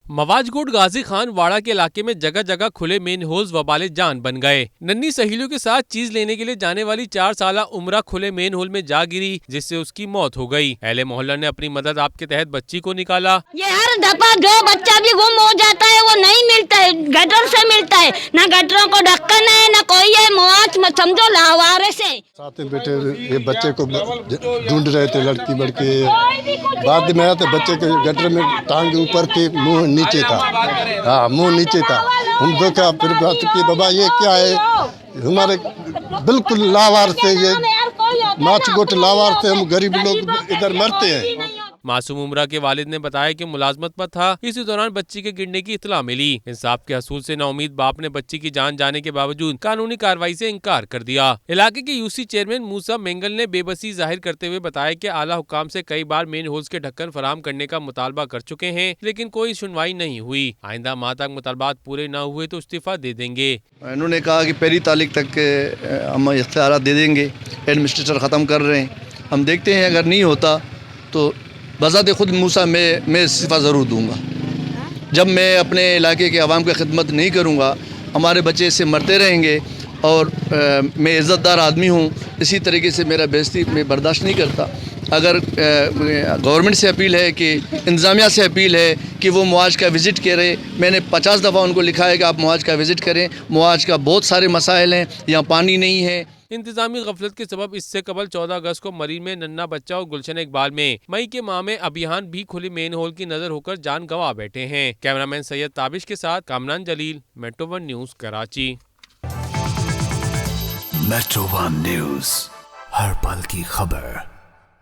मवाजकोट गाजी खान वाड़ा के इलाके में जगह जगह खुले मेन होल्स वबाले जान बन गए। नन्ही सहेलियों के साथ चीज लेने के लिए जाने वाली 4 साल उम्रा खुले मेन होल में जा गिरी, जिससे उसकी मौत हो गई। अहले मोहल्ला ने अपनी मदद आप के तहत बच्ची को निकाला। ये हर दफा जो बच्चा भी गुम हो जाता है वो नहीं मिलता है, गटर से मिलता है, ना गटरों को ढक्कन है ना कोई है, मुआवजा मत समझो लावारे से। साथ में बेटे ये बच्चे को ढूंढ रहे थे, लड़की लड़के बाद में आया तो बच्चे के गटर में टांग ऊपर थी, मुंह नीचे था। हाँ, मुंह नीचे था। हम देखा फिर बात की, बाबा ये क्या है, हमारे बिल्कुल लावार से, ये माचकोट लावार से हम गरीब लोग इधर मरते हैं। मासूम उम्रा के वालिद ने बताया कि मुलाजमत पर था, इसी दौरान बच्ची के गिरने की इतला मिली। इंसाफ के हसूल से नाउमीद बाप ने बच्ची की जान जाने के बावजूद कानूनी कार्रवाई से इनकार कर दिया। इलाके के यूसी चेयरमैन मूसा मेंगल ने बेबसी जाहिर करते हुए बताया कि आला हुकाम से कई बार मेन होल्स के ढक्कन फराहम करने का मुतालबा कर चुके हैं, लेकिन कोई सुनवाई नहीं हुई। आइंदा माह तक मुतालबात पूरे न हुए तो इस्तीफा दे देंगे। इन्होंने कहा कि पहली तारीख तक हम इख्तियारात दे देंगे, एडमिनिस्ट्रेटर ख़त्म कर रहे हैं। हम देखते हैं अगर नहीं होता तो बज़ात खुद मूसा मैं इस्तीफ़ा ज़रूर दूंगा। जब मैं अपने इलाके के अवाम की खिदमत नहीं करूंगा, हमारे बच्चे इससे मरते रहेंगे। और मैं इज़्ज़तदार आदमी हूँ, इसी तरीके से मेरा बेइज्जती मैं बर्दाश्त नहीं करता। अगर गवर्नमेंट से अपील है कि इंतज़ामिया से अपील है कि वो मुआज का विज़िट करें। मैंने 50 दफ़ा उनको लिखा है कि आप मुआज का विज़िट करें। मुआज का बहुत सारे मसाइल हैं, यहाँ पानी नहीं है। इंतजामी गफलत के सबब इससे कबल 14 अगस्त को मरीन में नन्ना बच्चा और गुलशन इकबाल में, मई के माह में अभियान भी खुले मेन होल की नजर होकर जान गंवा बैठे हैं। कैमरामैन सैयद ताबिश के साथ Kamran Jaleel, metro 1 news Karachi. Metro 1 news, हर पल की खबर।